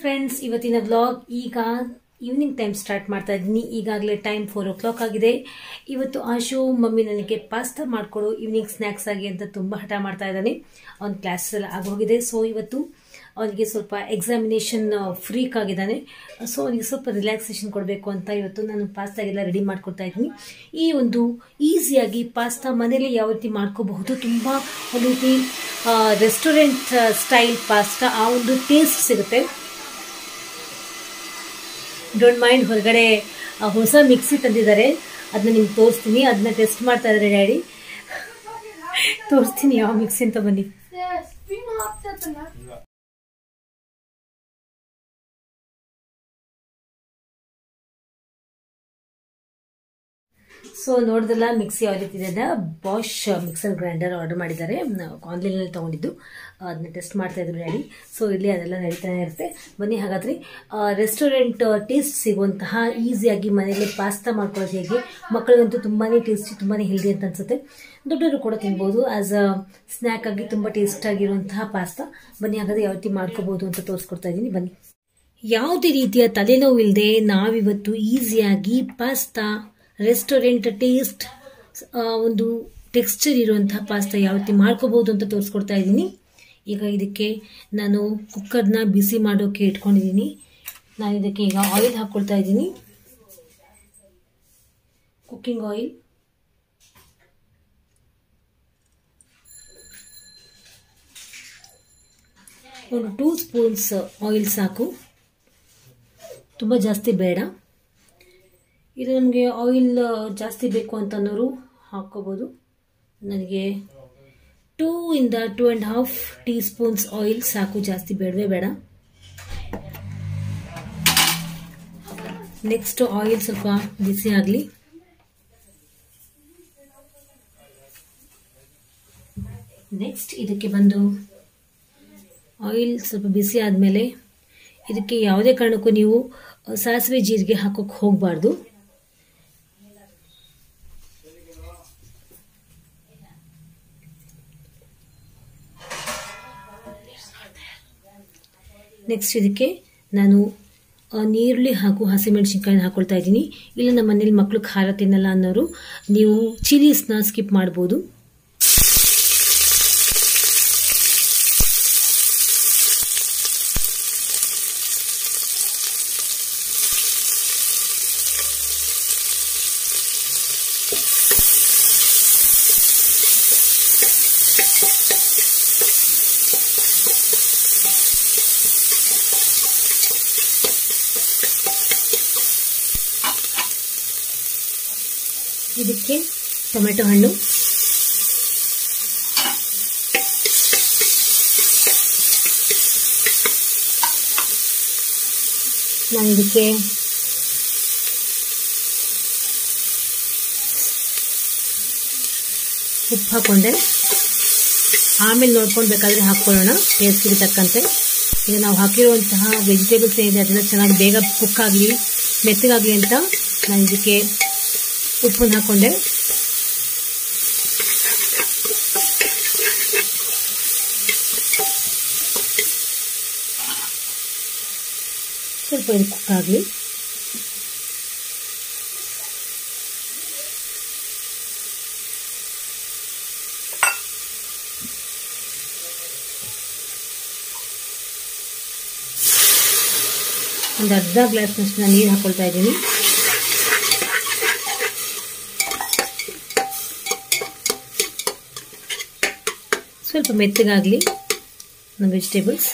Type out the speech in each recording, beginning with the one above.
Friends, ಇವತ್ತಿನ vlog ಈಗ evening time start ಮಾಡ್ತಾ ಇದ್ದೀನಿ. ಈಗಾಗಲೇ ಟೈಮ್ 4 o'clock ಆಗಿದೆ. ಇವತ್ತು ಆಶು ಮಮ್ಮಿ ನನಗೆ ಪಾಸ್ತಾ ಮಾಡಿಕೊಡು ಈವ್ನಿಂಗ್ ಸ್ನ್ಯಾಕ್ಸ್ ಆಗಿ ಅಂತ ತುಂಬ ಹಠ ಮಾಡ್ತಾ ಇದ್ದಾನೆ. ಅವ್ನ ಕ್ಲಾಸ್ ಎಲ್ಲ ಆಗೋಗಿದೆ. ಸೊ ಇವತ್ತು ಅವನಿಗೆ ಸ್ವಲ್ಪ ಎಕ್ಸಾಮಿನೇಷನ್ ಫ್ರೀಕ್ ಆಗಿದ್ದಾನೆ. ಸೊ ಅವನಿಗೆ ಸ್ವಲ್ಪ ರಿಲ್ಯಾಕ್ಸೇಷನ್ ಕೊಡಬೇಕು ಅಂತ ಇವತ್ತು ನಾನು ಪಾಸ್ತಾಗೆಲ್ಲ ರೆಡಿ ಮಾಡ್ಕೊಡ್ತಾ ಇದ್ದೀನಿ. ಈ ಒಂದು ಈಸಿಯಾಗಿ ಪಾಸ್ತಾ ಮನೇಲಿ ಯಾವ ರೀತಿ ಮಾಡ್ಕೋಬಹುದು, ತುಂಬ ಒಂದು ರೀತಿ ರೆಸ್ಟೋರೆಂಟ್ ಸ್ಟೈಲ್ ಪಾಸ್ತಾ ಆ ಒಂದು ಟೇಸ್ಟ್ ಸಿಗುತ್ತೆ. ಡೋಂಟ್ ಮೈಂಡ್, ಹೊರಗಡೆ ಹೊಸ ಮಿಕ್ಸಿ ತಂದಿದ್ದಾರೆ, ಅದನ್ನ ನಿಮ್ಗೆ ತೋರಿಸ್ತೀನಿ. ಅದನ್ನ ಟೆಸ್ಟ್ ಮಾಡ್ತಾ ಇದ್ದಾರೆ ಡ್ಯಾಡಿ. ತೋರಿಸ್ತೀನಿ ಯಾವ ಮಿಕ್ಸಿ ಅಂತ, ಬನ್ನಿ. ಸೊ ನೋಡಿದ್ರಲ್ಲ ಮಿಕ್ಸಿ ಯಾವ ರೀತಿ ಇದೆ. ಬಾಷ್ ಮಿಕ್ಸರ್ ಗ್ರೈಂಡರ್ ಆರ್ಡರ್ ಮಾಡಿದ್ದಾರೆ, ಆನ್ಲೈನಲ್ಲಿ ತೊಗೊಂಡಿದ್ದು. ಅದನ್ನ ಟೆಸ್ಟ್ ಮಾಡ್ತಾ ಇದ್ರು ಡ್ಯಾಡಿ. ಸೊ ಇಲ್ಲಿ ಅದೆಲ್ಲ ನಡೀತಾನೆ ಇರುತ್ತೆ. ಬನ್ನಿ ಹಾಗಾದ್ರೆ ರೆಸ್ಟೋರೆಂಟ್ ಟೇಸ್ಟ್ ಸಿಗುವಂತಹ ಈಸಿಯಾಗಿ ಮನೆಯಲ್ಲೇ ಪಾಸ್ತಾ ಮಾಡ್ಕೊಳ್ಳೋದು ಹೇಗೆ. ಮಕ್ಕಳಿಗಂತೂ ತುಂಬಾ ಟೇಸ್ಟಿ, ತುಂಬಾ ಹೆಲ್ದಿ ಅಂತ ಅನ್ಸುತ್ತೆ. ದೊಡ್ಡವರು ಕೂಡ ತಿನ್ಬೋದು. ಆಸ್ ಅ ಸ್ನ್ಯಾಕ್ ಆಗಿ ತುಂಬ ಟೇಸ್ಟ್ ಆಗಿರುವಂತಹ ಪಾಸ್ತಾ. ಬನ್ನಿ ಹಾಗಾದ್ರೆ ಯಾವ ರೀತಿ ಮಾಡ್ಕೋಬಹುದು ಅಂತ ತೋರಿಸ್ಕೊಡ್ತಾ ಇದ್ದೀನಿ. ಬನ್ನಿ. ಯಾವುದೇ ರೀತಿಯ ತಲೆನೋವು ಇಲ್ಲದೆ ನಾವಿವತ್ತು ಈಸಿಯಾಗಿ ಪಾಸ್ತಾ, ರೆಸ್ಟೋರೆಂಟ್ ಟೇಸ್ಟ್, ಒಂದು ಟೆಕ್ಸ್ಚರ್ ಇರುವಂತಹ ಪಾಸ್ತಾ ಯಾವ ರೀತಿ ಮಾಡ್ಕೋಬಹುದು ಅಂತ ತೋರಿಸ್ಕೊಡ್ತಾ ಇದ್ದೀನಿ. ಈಗ ಇದಕ್ಕೆ ನಾನು ಕುಕ್ಕರ್ನ ಬಿಸಿ ಮಾಡೋಕೆ ಇಟ್ಕೊಂಡಿದ್ದೀನಿ. ನಾನು ಇದಕ್ಕೆ ಈಗ ಆಯಿಲ್ ಹಾಕ್ಕೊಳ್ತಾ ಇದ್ದೀನಿ. ಕುಕ್ಕಿಂಗ್ ಆಯಿಲ್ ಒಂದು 2 ಸ್ಪೂನ್ಸ್ ಆಯಿಲ್ ಸಾಕು, ತುಂಬ ಜಾಸ್ತಿ ಬೇಡ. ಇದು ನಮಗೆ ಆಯಿಲ್ ಜಾಸ್ತಿ ಬೇಕು ಅಂತನೋರು ಹಾಕ್ಕೋಬೋದು. ನನಗೆ 2 ಇಂದ 2.5 ಟೀ ಸ್ಪೂನ್ಸ್ ಆಯಿಲ್ ಸಾಕು, ಜಾಸ್ತಿ ಬೇಡವೇ ಬೇಡ. ನೆಕ್ಸ್ಟ್ ಆಯಿಲ್ ಸ್ವಲ್ಪ ಬಿಸಿ ಆಗಲಿ. ನೆಕ್ಸ್ಟ್ ಇದಕ್ಕೆ ಬಂದು ಆಯಿಲ್ ಸ್ವಲ್ಪ ಬಿಸಿ ಆದಮೇಲೆ ಇದಕ್ಕೆ ಯಾವುದೇ ಕಾರಣಕ್ಕೂ ನೀವು ಸಾಸಿವೆ ಜೀರಿಗೆ ಹಾಕೋಕೆ ಹೋಗಬಾರ್ದು. ನೆಕ್ಸ್ಟ್ ಇದಕ್ಕೆ ನಾನು ನೀರುಳ್ಳಿ ಹಾಗೂ ಹಸಿಮೆಣಸಿನ್ಕಾಯಿನ ಹಾಕೊಳ್ತಾ ಇದ್ದೀನಿ. ಇಲ್ಲ ನಮ್ಮ ಮನೇಲಿ ಮಕ್ಕಳು ಖಾರ ತಿನ್ನಲ್ಲ ಅನ್ನೋರು ನೀವು ಚಿಲೀಸ್ನ ಸ್ಕಿಪ್ ಮಾಡ್ಬೋದು. ಇದಕ್ಕೆ ಟೊಮೆಟೊ ಹಣ್ಣು, ನಾನು ಇದಕ್ಕೆ ಉಪ್ಪು ಹಾಕೊಂಡೆ. ಆಮೇಲೆ ನೋಡ್ಕೊಂಡು ಬೇಕಾದರೆ ಹಾಕ್ಕೊಳ್ಳೋಣ ಟೇಸ್ಟಿಗೆ ತಕ್ಕಂತೆ. ಈಗ ನಾವು ಹಾಕಿರುವಂತಹ ವೆಜಿಟೇಬಲ್ಸ್ ಏನಿದೆ ಅದೆಲ್ಲ ಚೆನ್ನಾಗಿ ಬೇಗ ಕುಕ್ ಆಗಲಿ, ಮೆತ್ತಗಾಗಲಿ ಅಂತ ನಾನು ಇದಕ್ಕೆ ಉಪ್ಪನ್ನು ಹಾಕೊಂಡೆ. ಸ್ವಲ್ಪ ಇದು ಕುಕ್ ಆಗಲಿ. ಒಂದು ಅರ್ಧ ಗ್ಲಾಸ್ನಷ್ಟು ನಾನು ನೀರು ಹಾಕೊಳ್ತಾ ಇದ್ದೀನಿ. ಸ್ವಲ್ಪ ಮೆತ್ತಗಾಗಲಿ ನಮ್ಮ ವೆಜಿಟೇಬಲ್ಸ್.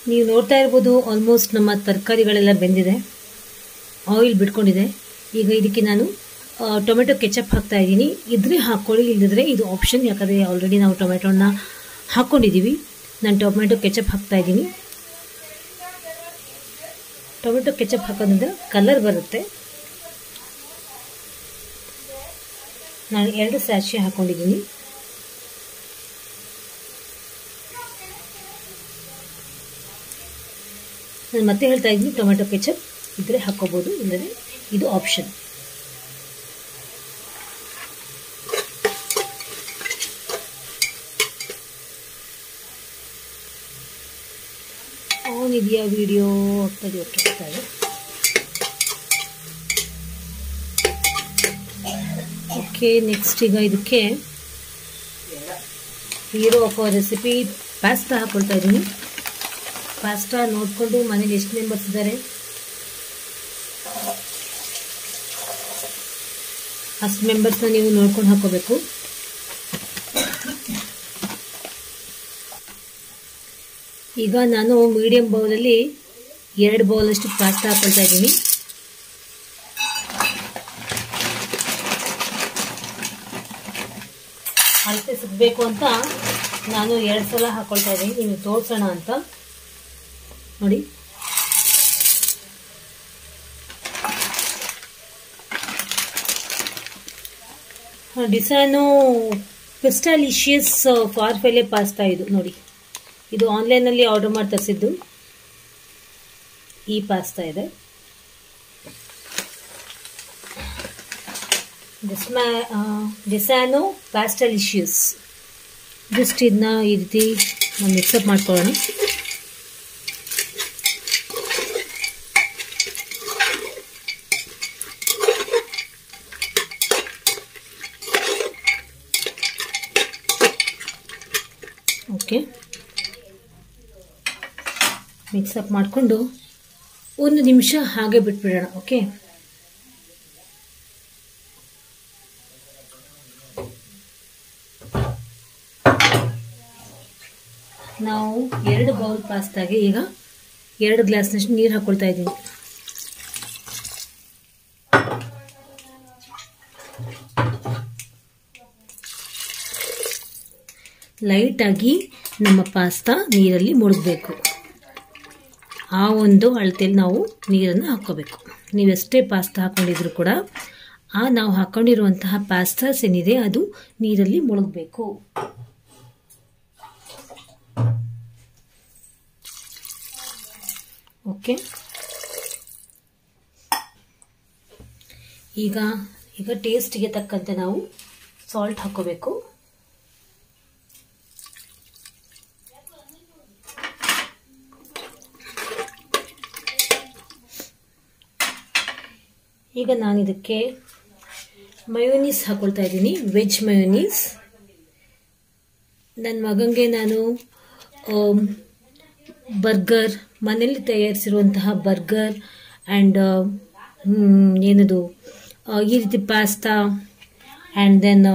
ನೀವು ನೋಡ್ತಾ ಇರ್ಬೋದು, ಆಲ್ಮೋಸ್ಟ್ ನಮ್ಮ ತರಕಾರಿಗಳೆಲ್ಲ ಬೆಂದಿದೆ, ಆಯಿಲ್ ಬಿಟ್ಕೊಂಡಿದೆ. ಈಗ ಇದಕ್ಕೆ ನಾನು ಟೊಮೆಟೊ ಕೆಚಪ್ ಹಾಕ್ತಾ ಇದ್ದೀನಿ. ಇದ್ರೆ ಹಾಕ್ಕೊಳ್ಳಿ, ಇಲ್ಲದಿದ್ರೆ ಇದು ಆಪ್ಷನ್. ಯಾಕಂದರೆ ಆಲ್ರೆಡಿ ನಾವು ಟೊಮೆಟೊನ ಹಾಕ್ಕೊಂಡಿದ್ದೀವಿ. ನಾನು ಟೊಮೆಟೊ ಕೆಚಪ್ ಹಾಕ್ತಾ ಇದ್ದೀನಿ. ಟೊಮೆಟೊ ಕೆಚಪ್ ಹಾಕೋದ್ರಿಂದ ಕಲರ್ ಬರುತ್ತೆ. ನಾನು 2 ಸ್ಯಾಶೆ ಹಾಕೊಂಡಿದ್ದೀನಿ. ನಾನು ಮತ್ತೆ ಹೇಳ್ತಾ ಇದ್ದೀನಿ, ಟೊಮೆಟೊ ಕೆಚಪ್ ಇದ್ರೆ ಹಾಕೋಬಹುದು, ಇಲ್ಲದೆ ಇದು ಆಪ್ಷನ್. ಆನ್ ಇದೆಯಾ ವಿಡಿಯೋ? ಆಗ್ತದೆ. ಓಕೆ, ಆಗ್ತದೆ. ಓಕೆ, ನೆಕ್ಸ್ಟ್ ಈಗ ಇದಕ್ಕೆ ಹೀರೋ ಆಫ್ ರೆಸಿಪಿ ಪಾಸ್ತಾ ಹಾಕೊಳ್ತಾ ಇದ್ದೀನಿ. ಪಾಸ್ತಾ ನೋಡಿಕೊಂಡು ಮನೇಲಿ ಎಷ್ಟು ಮೆಂಬರ್ಸ್ ಇದ್ದಾರೆ ಅಷ್ಟು ಮೆಂಬರ್ಸ್ನ ನೀವು ನೋಡ್ಕೊಂಡು ಹಾಕೋಬೇಕು. ಈಗ ನಾನು ಮೀಡಿಯಂ ಬೌಲಲ್ಲಿ 2 ಬೌಲಷ್ಟು ಪಾಸ್ತಾ ಹಾಕೊಳ್ತಾ ಇದ್ದೀನಿ. ಅಳತೆ ಸಿಗಬೇಕು ಅಂತ ನಾನು 2 ಸಲ ಹಾಕೊಳ್ತಾ ಇದ್ದೀನಿ, ನಿಮಗೆ ತೋರಿಸೋಣ ಅಂತ. ನೋಡಿ, ಡಿಸೈನು ಪಿಸ್ಟಾಲಿಷಿಯಸ್ ಫಾರ್ಫೆಲೆ ಪಾಸ್ತಾ ಇದು. ನೋಡಿ, ಇದು ಆನ್ಲೈನಲ್ಲಿ ಆರ್ಡರ್ ಮಾಡಿ ತರಿಸಿದ್ದು ಈ ಪಾಸ್ತಾ ಇದೆ. ಡಿಸೈನು ಪ್ಯಾಸ್ಟಲಿಷಿಯಸ್. ಜಸ್ಟ್ ಇದನ್ನ ಈ ರೀತಿ ನಾವು ಮಿಕ್ಸಪ್ ಮಾಡ್ಕೊಳ್ಳೋಣ. ಓಕೆ, ಮಿಕ್ಸಪ್ ಮಾಡಿಕೊಂಡು 1 ನಿಮಿಷ ಹಾಗೆ ಬಿಟ್ಬಿಡೋಣ. ಓಕೆ, ನಾವು 2 ಬೌಲ್ ಪಾಸ್ತಾಗೆ ಈಗ 2 ಗ್ಲಾಸ್ನಷ್ಟು ನೀರು ಹಾಕೊಳ್ತಾ ಇದ್ದೀನಿ. ಲೈಟಾಗಿ ನಮ್ಮ ಪಾಸ್ತಾ ನೀರಲ್ಲಿ ಮುಳುಗಬೇಕು. ಆ ಒಂದು ಅಳತೆಯಲ್ಲಿ ನಾವು ನೀರನ್ನು ಹಾಕೋಬೇಕು. ನೀವೆಷ್ಟೇ ಪಾಸ್ತಾ ಹಾಕೊಂಡಿದ್ರು ಕೂಡ ನಾವು ಹಾಕೊಂಡಿರುವಂತಹ ಪಾಸ್ತಾಸ್ ಏನಿದೆ ಅದು ನೀರಲ್ಲಿ ಮುಳುಗಬೇಕು. ಓಕೆ, ಈಗ ಟೇಸ್ಟ್ಗೆ ತಕ್ಕಂತೆ ನಾವು ಸಾಲ್ಟ್ ಹಾಕೋಬೇಕು. ಈಗ ನಾನು ಇದಕ್ಕೆ ಮಯೋನೀಸ್ ಹಾಕೊಳ್ತಾ ಇದ್ದೀನಿ, ವೆಜ್ ಮಯೋನೀಸ್. ನನ್ನ ಮಗನಿಗೆ ನಾನು ಬರ್ಗರ್, ಮನೆಯಲ್ಲಿ ತಯಾರಿಸಿರುವಂತಹ ಬರ್ಗರ್ ಆ್ಯಂಡ್ ಏನದು ಈ ರೀತಿ pasta and then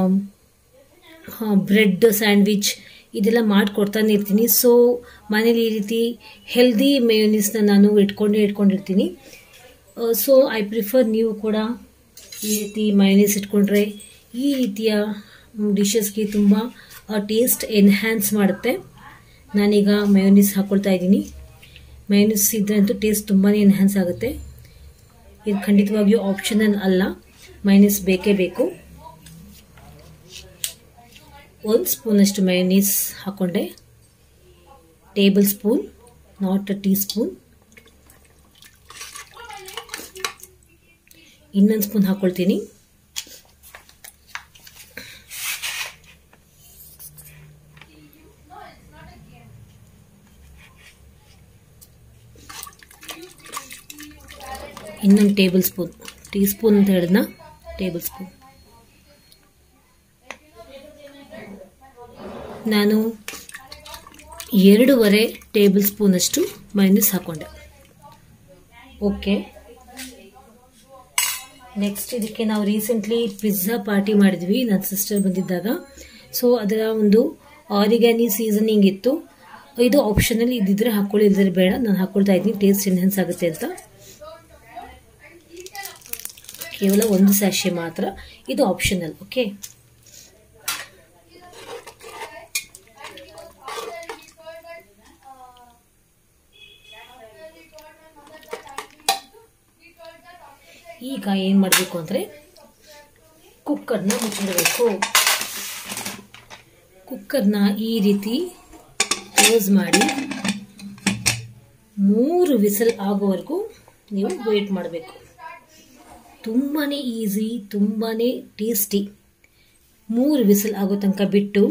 bread sandwich ಇದೆಲ್ಲ ಮಾಡಿಕೊಡ್ತಾನೆ ಇರ್ತೀನಿ. ಸೊ ಮನೇಲಿ ಈ ರೀತಿ ಹೆಲ್ದಿ ಮಯೋನೀಸ್ನ ನಾನು ಇಟ್ಕೊಂಡಿರ್ತೀನಿ. ಸೊ ಐ ಪ್ರಿಫರ್ ನೀವು ಕೂಡ ಈ ರೀತಿ ಮಯೋನೀಸ್ ಇಟ್ಕೊಂಡ್ರೆ ಈ ರೀತಿಯ ಡಿಶಸ್ಗೆ ತುಂಬ ಟೇಸ್ಟ್ ಎನ್ಹ್ಯಾನ್ಸ್ ಮಾಡುತ್ತೆ. ನಾನೀಗ ಮಯೋನೀಸ್ ಹಾಕೊಳ್ತಾ ಇದ್ದೀನಿ. ಮಯೋನೀಸ್ ಇದ್ರಂತೂ ಟೇಸ್ಟ್ ತುಂಬಾ ಎನ್ಹ್ಯಾನ್ಸ್ ಆಗುತ್ತೆ. ಇದು ಖಂಡಿತವಾಗಿಯೂ ಆಪ್ಷನಲ್ ಅಲ್ಲ, ಮಯೋನೀಸ್ ಬೇಕೇ ಬೇಕು. 1 ಸ್ಪೂನಷ್ಟು ಮಯೋನೀಸ್ ಹಾಕೊಂಡೆ, tablespoon, not a teaspoon. ಇನ್ನೊಂದು ಸ್ಪೂನ್ ಹಾಕೊಳ್ತೀನಿ. ಇನ್ನೊಂದು ಟೇಬಲ್ ಸ್ಪೂನ್, ಟೀ ಸ್ಪೂನ್ ಅಂತ ಹೇಳಿದ್ನ, ಟೇಬಲ್ ಸ್ಪೂನ್. ನಾನು 2.5 ಟೇಬಲ್ ಸ್ಪೂನಷ್ಟು ಮಯೋನೀಸ್ ಹಾಕೊಂಡೆ. ಓಕೆ, ನೆಕ್ಸ್ಟ್ ಇದಕ್ಕೆ ನಾವು ರೀಸೆಂಟ್ಲಿ ಪಿಜ್ಜಾ ಪಾರ್ಟಿ ಮಾಡಿದ್ವಿ ನನ್ನ ಸಿಸ್ಟರ್ ಬಂದಿದ್ದಾಗ. ಸೊ ಅದರ ಒಂದು ಆರಿಗ್ಯಾನಿ ಸೀಸನಿಂಗ್ ಇತ್ತು. ಇದು ಆಪ್ಷನಲ್, ಇದ್ದಿದ್ರೆ ಹಾಕೊಳ್ಳಿ, ಇಲ್ದಿದ್ರೆ ಬೇಡ. ನಾನು ಹಾಕೊಳ್ತಾ ಇದ್ದೀನಿ, ಟೇಸ್ಟ್ ಎನ್ಹ್ಯಾನ್ಸ್ ಆಗುತ್ತೆ ಅಂತ. ಕೇವಲ 1 ಸ್ಯಾಶೆ ಮಾತ್ರ, ಇದು ಆಪ್ಷನಲ್. ಓಕೆ, ಈಗ ಏನು ಮಾಡಬೇಕು ಅಂದರೆ ಕುಕ್ಕರ್ನ ಮುಚ್ಚಿಡಬೇಕು. ಕುಕ್ಕರ್ನ ಈ ರೀತಿ ಕ್ಲೋಸ್ ಮಾಡಿ 3 ವಿಸಲ್ ಆಗೋವರೆಗೂ ನೀವು ವೇಟ್ ಮಾಡಬೇಕು. ತುಂಬಾ ಈಸಿ, ತುಂಬಾ ಟೇಸ್ಟಿ. 3 ವಿಸಿಲ್ ಆಗೋ ತನಕ ಬಿಟ್ಟು,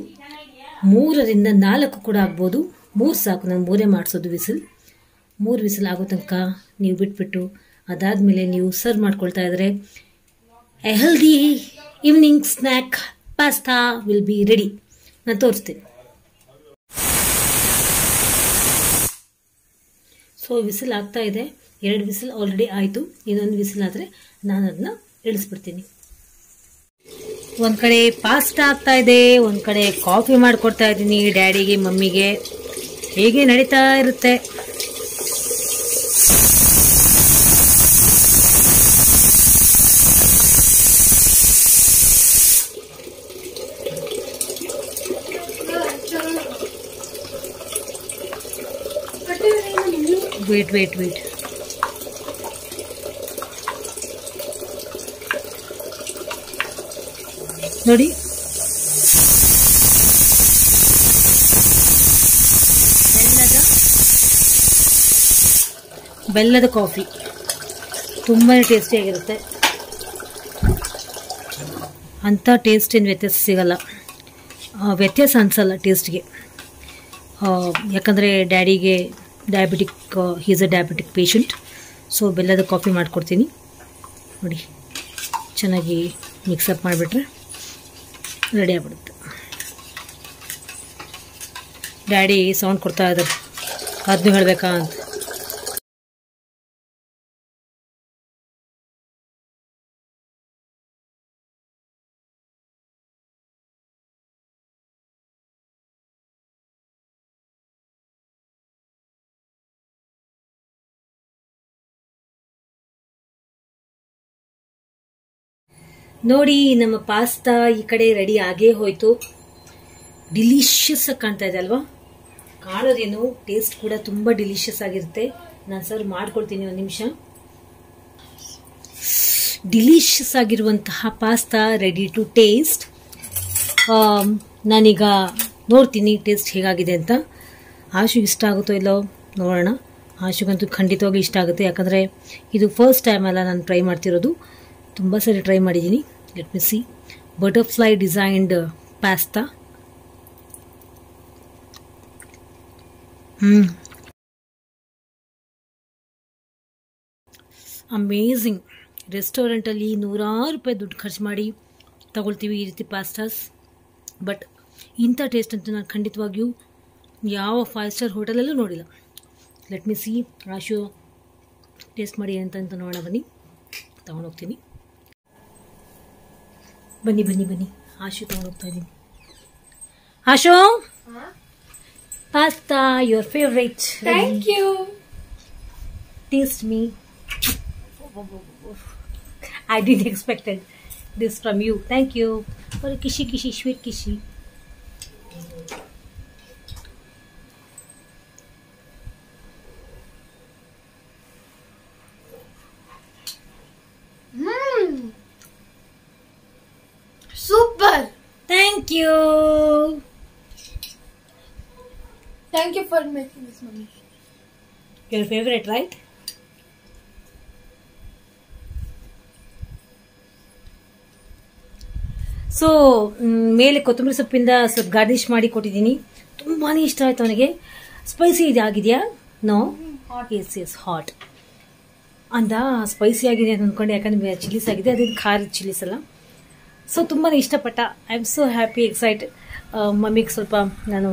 3ರಿಂದ 4 ಕೂಡ ಆಗ್ಬೋದು. 3 ಸಾಕು, ನಾನು 3 ಮಾಡಿಸೋದು ವಿಸಿಲ್. 3 ವಿಸಿಲ್ ಆಗೋ ತನಕ ನೀವು ಬಿಟ್ಬಿಟ್ಟು ಅದಾದಮೇಲೆ ನೀವು ಸರ್ವ್ ಮಾಡ್ಕೊಳ್ತಾ ಇದ್ರೆ A healthy evening snack pasta will be ready. ನಾನು ತೋರಿಸ್ತೀನಿ. ಸೊ ವಿಸಿಲ್ ಆಗ್ತಾ ಇದೆ. 2 ವಿಸಿಲ್ ಆಲ್ರೆಡಿ ಆಯಿತು. ಇನ್ನೊಂದು ವಿಸಿಲ್ ಆದರೆ ನಾನು ಅದನ್ನ ಇಳಿಸ್ಬಿಡ್ತೀನಿ. ಒಂದು ಕಡೆ ಪಾಸ್ತಾ ಆಗ್ತಾ ಇದೆ, ಒಂದು ಕಡೆ ಕಾಫಿ ಮಾಡಿಕೊಡ್ತಾ ಇದ್ದೀನಿ ಡ್ಯಾಡಿಗೆ ಮಮ್ಮಿಗೆ. ಹೇಗೆ ನಡೀತಾ ಇರುತ್ತೆ. ವೇಟ್ ನೋಡಿ, ಬೆಲ್ಲದ ಕಾಫಿ ತುಂಬಾ ಟೇಸ್ಟಿಯಾಗಿರುತ್ತೆ. ಅಂಥ ಟೇಸ್ಟ್ ಏನು ವ್ಯತ್ಯಾಸ ಸಿಗಲ್ಲ, ವ್ಯತ್ಯಾಸ ಅನಿಸಲ್ಲ ಟೇಸ್ಟ್ಗೆ. ಯಾಕಂದರೆ ಡ್ಯಾಡಿಗೆ ಡಯಾಬಿಟಿಕ್, ಹೀಸ್ ಅ ಡಯಾಬಿಟಿಕ್ ಪೇಷಂಟ್. ಸೊ ಬೆಲ್ಲದ ಕಾಫಿ ಮಾಡಿಕೊಡ್ತೀನಿ ನೋಡಿ. ಚೆನ್ನಾಗಿ ಮಿಕ್ಸಪ್ ಮಾಡಿಬಿಟ್ರೆ ರೆಡಿ ಆಗ್ಬಿಡುತ್ತೆ. ಡ್ಯಾಡಿ ಸೌಂಡ್ ಕೊಡ್ತಾ ಇದ್ದಾರೆ, ಅದನ್ನು ಹೇಳಬೇಕಾ ಅಂತ. ನೋಡಿ, ನಮ್ಮ ಪಾಸ್ತಾ ಈ ಕಡೆ ರೆಡಿ ಆಗೇ ಹೋಯ್ತು. ಡಿಲಿಷಿಯಸ್ ಆಗಿ ಕಾಣ್ತಾ ಇದೆ ಅಲ್ವಾ? ಕಾಣೋದೇನು, ಟೇಸ್ಟ್ ಕೂಡ ತುಂಬ ಡಿಲಿಷಿಯಸ್ ಆಗಿರುತ್ತೆ. ನಾನು ಸರ್ವ್ ಮಾಡ್ಕೊಳ್ತೀನಿ, ಒಂದು ನಿಮಿಷ. ಡಿಲಿಷಿಯಸ್ ಆಗಿರುವಂತಹ ಪಾಸ್ತಾ ರೆಡಿ ಟು ಟೇಸ್ಟ್. ನಾನೀಗ ನೋಡ್ತೀನಿ ಟೇಸ್ಟ್ ಹೇಗಾಗಿದೆ ಅಂತ. ಆಶುಗೆ ಇಷ್ಟ ಆಗುತ್ತೋ ಇಲ್ಲೋ ನೋಡೋಣ. ಆಶುಗಂತೂ ಖಂಡಿತವಾಗ್ಲೂ ಇಷ್ಟ ಆಗುತ್ತೆ, ಯಾಕಂದರೆ ಇದು ಫಸ್ಟ್ ಟೈಮ್ ಅಲ್ಲ ನಾನು ಟ್ರೈ ಮಾಡ್ತಿರೋದು. ತುಂಬ ಸರಿ ಟ್ರೈ ಮಾಡಿದ್ದೀನಿ. Let me C. Butterfly designed pasta. Amazing. ರೆಸ್ಟೋರೆಂಟಲ್ಲಿ 100 ರೂಪಾಯಿ ದುಡ್ಡು ಖರ್ಚು ಮಾಡಿ ತಗೊಳ್ತೀವಿ ಈ ರೀತಿ ಪಾಸ್ತಾಸ್. ಬಟ್ ಇಂಥ ಟೇಸ್ಟ್ ಅಂತೂ ನಾನು ಖಂಡಿತವಾಗಿಯೂ ಯಾವ 5 ಸ್ಟಾರ್ ಹೋಟೆಲಲ್ಲೂ ನೋಡಿಲ್ಲ. Let me see. Ashu taste ಮಾಡಿ ಅಂತ ನೋಡೋಣ. ಬನ್ನಿ, ತಗೊಂಡೋಗ್ತೀನಿ. ಬನ್ನಿ. ಆಶು ತಗೊಂಡೋಗ್ತಾ ಇದ್ದೀನಿ. Ashu, pasta your favourite. Thank you. Taste me. I didn't expect this from you. Thank you for a kishi, sweet kishi. Super. Thank you. Thank you for making this, mommy. Your favorite, right? So ಮೇಲೆ ಕೊತ್ತಂಬರಿ ಸೊಪ್ಪಿಂದ ಸ್ವಲ್ಪ garnish ಮಾಡಿ ಕೊಟ್ಟಿದ್ದೀನಿ. ತುಂಬಾ ಇಷ್ಟ ಆಯ್ತು ಅವನಿಗೆ. Spicy ಆಗಿದೆಯಾ? ನೋ, ಎಸ್ ಹಾಟ್ ಅಂದ. ಸ್ಪೈಸಿ ಆಗಿದೆ ಅಂತ ಅಂದ್ಕೊಂಡೆ, ಯಾಕಂದ್ರೆ ಚಿಲ್ಲೀಸ್ ಆಗಿದೆ, ಅದೇನು ಖಾರದ ಚಿಲ್ಲೀಸ್ ಅಲ್ಲ. ಸೊ ತುಂಬಾ ಇಷ್ಟಪಟ್ಟ. I am so happy, excited. ಮಮ್ಮಿಗೆ ಸ್ವಲ್ಪ ನಾನು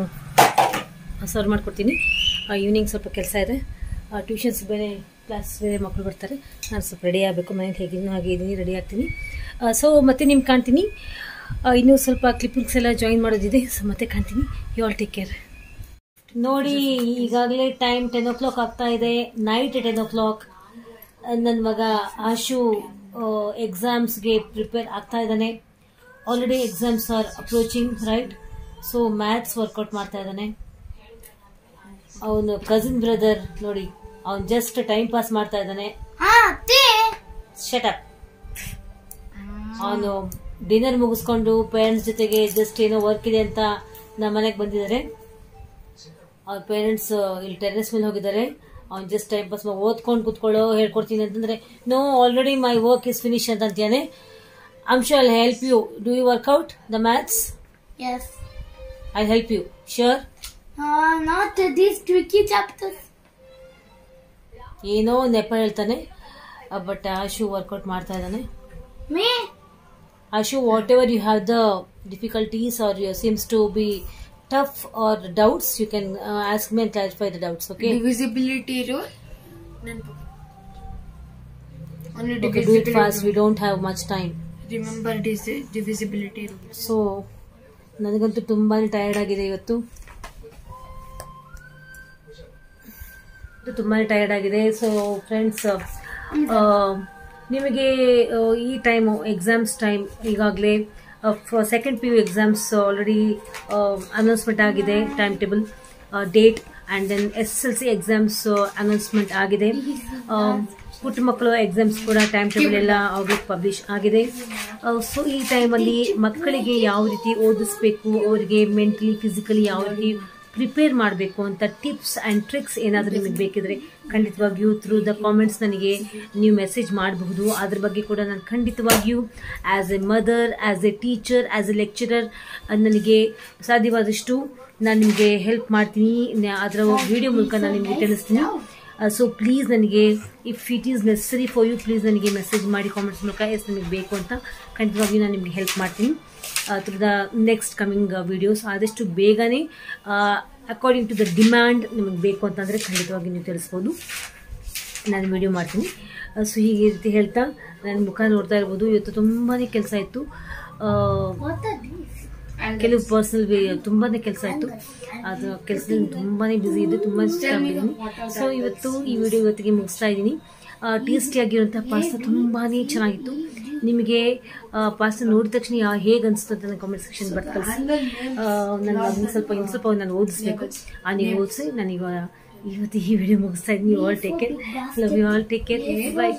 ಸರ್ವ್ ಮಾಡಿಕೊಡ್ತೀನಿ. ಈವ್ನಿಂಗ್ ಸ್ವಲ್ಪ ಕೆಲಸ ಇದೆ, ಟ್ಯೂಷನ್ಸ್ ಬೇರೆ, ಕ್ಲಾಸ್ ಬೇರೆ, ಮಕ್ಕಳು ಬರ್ತಾರೆ. ನಾನು ಸ್ವಲ್ಪ ರೆಡಿ ಆಗಬೇಕು. ಮನೇಲಿ ಹೇಗಿದ್ದೀನಿ ಹಾಗೆ ಇದ್ದೀನಿ, ರೆಡಿ ಆಗ್ತೀನಿ. ಸೊ ಮತ್ತೆ ನಿಮ್ಗೆ ಕಾಣ್ತೀನಿ. ಇನ್ನೂ ಸ್ವಲ್ಪ ಕ್ಲಿಪ್ಪಿಂಗ್ಸ್ ಎಲ್ಲ ಜಾಯಿನ್ ಮಾಡೋದಿದೆ. ಸೊ ಮತ್ತೆ ಕಾಣ್ತೀನಿ. You all take care. ನೋಡಿ, ಈಗಾಗಲೇ ಟೈಮ್ 10 o'clock ಆಗ್ತಾ ಇದೆ. Night 10 o'clock. ನನ್ನ ಮಗ ಆಶು ಎಕ್ಸಾಮ್ಸ್ಗೆ ಪ್ರಿಪೇರ್ ಆಗ್ತಾ ಇದ್ದಾನೆ. Already exams are approaching, right? So maths workout ಮಾಡ್ತಾ ಇದ್ದಾನೆ. ಅವನು ಕಸಿನ್ ಬ್ರದರ್ ನೋಡಿ, ಅವನು ಜಸ್ಟ್ ಟೈಮ್ ಪಾಸ್ ಮಾಡ್ತಾ ಇದ್ದಾನೆ. Shut up. ಅವನು ಡಿನ್ನರ್ ಮುಗಿಸ್ಕೊಂಡು ಪೇರೆಂಟ್ಸ್ ಜೊತೆಗೆ ಜಸ್ಟ್ ಏನೋ ವರ್ಕ್ ಇದೆ ಅಂತ ನಮ್ಮ ಮನೆಗೆ ಬಂದಿದ್ದಾರೆ. ಅವ್ರ ಪೇರೆಂಟ್ಸ್ ಇಲ್ಲಿ ಟೆರೆಸ್ ಮೇಲೆ ಹೋಗಿದ್ದಾರೆ. ಅವ್ನು ಜಸ್ಟ್ ಟೈಮ್ ಪಾಸ್ ಓದ್ಕೊಂಡು ಕೂತ್ಕೊಳ್ಳೋ ಹೇಳ್ಕೊಡ್ತೀನಿ ಅಂತಂದ್ರೆ no already my work is finish ಅಂತ ಅಂತಾನೆ. I'm sure I'll help you. Do you work out the maths? Yes. I'll help you. Sure? Not these tricky chapters. ಏನೋ ನೆಪ ಹೇಳ್ತಾನೆ, ಬಟ್ ಆಶು ವರ್ಕೌಟ್ ಮಾಡ್ತಾ ಇದ್ದಾನೆ. Me? Ashu, whatever you have the difficulties or you seems to be tough or doubts, you can ask me and clarify the doubts, okay? Divisibility rule. Only Okay, do it fast. We don't have much time. Remember this divisibility rule. So, ನನಗಂತೂ ತುಂಬಾನೇ tired ಆಗಿದೆ ಇವತ್ತು. ತುಂಬಾನೇ tired ಆಗಿದೆ. So friends, ನಿಮಗೆ ಈ time exams time ಈಗಾಗಲೇ second PU exams already announcement ಆಗಿದೆ, time table, date and then SSLC exams announcement ಆಗಿದೆ. ಪುಟ್ಟ ಮಕ್ಕಳು ಎಕ್ಸಾಮ್ಸ್ ಕೂಡ ಟೈಮ್ ಟೇಬಲ್ ಎಲ್ಲ ಅವ್ರಿಗೆ ಪಬ್ಲಿಷ್ ಆಗಿದೆ. ಸೊ ಈ ಟೈಮಲ್ಲಿ ಮಕ್ಕಳಿಗೆ ಯಾವ ರೀತಿ ಓದಿಸ್ಬೇಕು, ಅವರಿಗೆ ಮೆಂಟಲಿ ಫಿಸಿಕಲಿ ಯಾವ ರೀತಿ ಪ್ರಿಪೇರ್ ಮಾಡಬೇಕು ಅಂತ ಟಿಪ್ಸ್ ಆ್ಯಂಡ್ ಟ್ರಿಕ್ಸ್ ಏನಾದರೂ ನಿಮಗೆ ಬೇಕಿದ್ರೆ ಖಂಡಿತವಾಗಿಯೂ ಥ್ರೂ ದ ಕಾಮೆಂಟ್ಸ್ ನನಗೆ ನೀವು ಮೆಸೇಜ್ ಮಾಡಬಹುದು. ಅದ್ರ ಬಗ್ಗೆ ಕೂಡ ನಾನು ಖಂಡಿತವಾಗಿಯೂ as A mother, as A teacher, as A lecturer ನನಗೆ ಸಾಧ್ಯವಾದಷ್ಟು ನಾನು ನಿಮಗೆ ಹೆಲ್ಪ್ ಮಾಡ್ತೀನಿ. ಅದರ ವಿಡಿಯೋ ಮೂಲಕ ನಾನು ನಿಮಗೆ ತಿಳಿಸ್ತೀನಿ. ಸೊ ಪ್ಲೀಸ್ ನನಗೆ if it is necessary for you, please ನನಗೆ ಮೆಸೇಜ್ ಮಾಡಿ ಕಾಮೆಂಟ್ಸ್ ಮೂಲಕ ಎಸ್ ನನಗೆ ಬೇಕು ಅಂತ ಖಂಡಿತವಾಗಿಯೂ ನಾನು ನಿಮಗೆ ಹೆಲ್ಪ್ ಮಾಡ್ತೀನಿ through the next coming videos. ಆದಷ್ಟು ಬೇಗನೆ ಅಕಾರ್ಡಿಂಗ್ ಟು ದ ಡಿಮ್ಯಾಂಡ್ ನಿಮಗೆ ಬೇಕು ಅಂತಂದರೆ ಖಂಡಿತವಾಗಿ ನೀವು ತಿಳಿಸ್ಬೋದು, ನಾನು ವಿಡಿಯೋ ಮಾಡ್ತೀನಿ. ಸೊ ಹೀಗೆ ರೀತಿ ಹೇಳ್ತಾ ನನ್ನ ಮುಖ ನೋಡ್ತಾ ಇರ್ಬೋದು. ಇವತ್ತು ತುಂಬಾ ಕೆಲಸ ಇತ್ತು, ಕೆಲವು ಪರ್ಸನಲ್ ತುಂಬಾ ಕೆಲಸ ಇತ್ತು. ಅದು ಕೆಲಸದಲ್ಲಿ ತುಂಬಾ ಬ್ಯುಸಿ ಇದ್ದು ತುಂಬಾ ಇದ್ದೀನಿ. ಸೊ ಇವತ್ತು ಈ ವಿಡಿಯೋ ಇವತ್ತಿಗೆ ಮುಗಿಸ್ತಾ ಇದ್ದೀನಿ. ಟೇಸ್ಟಿಯಾಗಿರುವಂಥ ಪಾಸ್ತಾ ತುಂಬಾ ಚೆನ್ನಾಗಿತ್ತು. ನಿಮಗೆ ಪಾಸ್ತಾ ನೋಡಿದ ತಕ್ಷಣ ಹೇಗೆ ಅನಿಸ್ತು ಅಂತ ನನ್ನ ಕಾಮೆಂಟ್ ಸೆಕ್ಷನ್ ಬರ್ತಾ ಕಳಿಸಿ. ನಾನು ಅದನ್ನ ಸ್ವಲ್ಪ ನಾನು ಓದಿಸ್ಬೇಕು. ನೀವು ಓದಿಸಿ ನನಗೆ ಇವತ್ತು ಈ ವಿಡಿಯೋ ಮುಗಿಸ್ತಾ ಇದ್ದೀನಿ. All take care, love you all, take care, bye.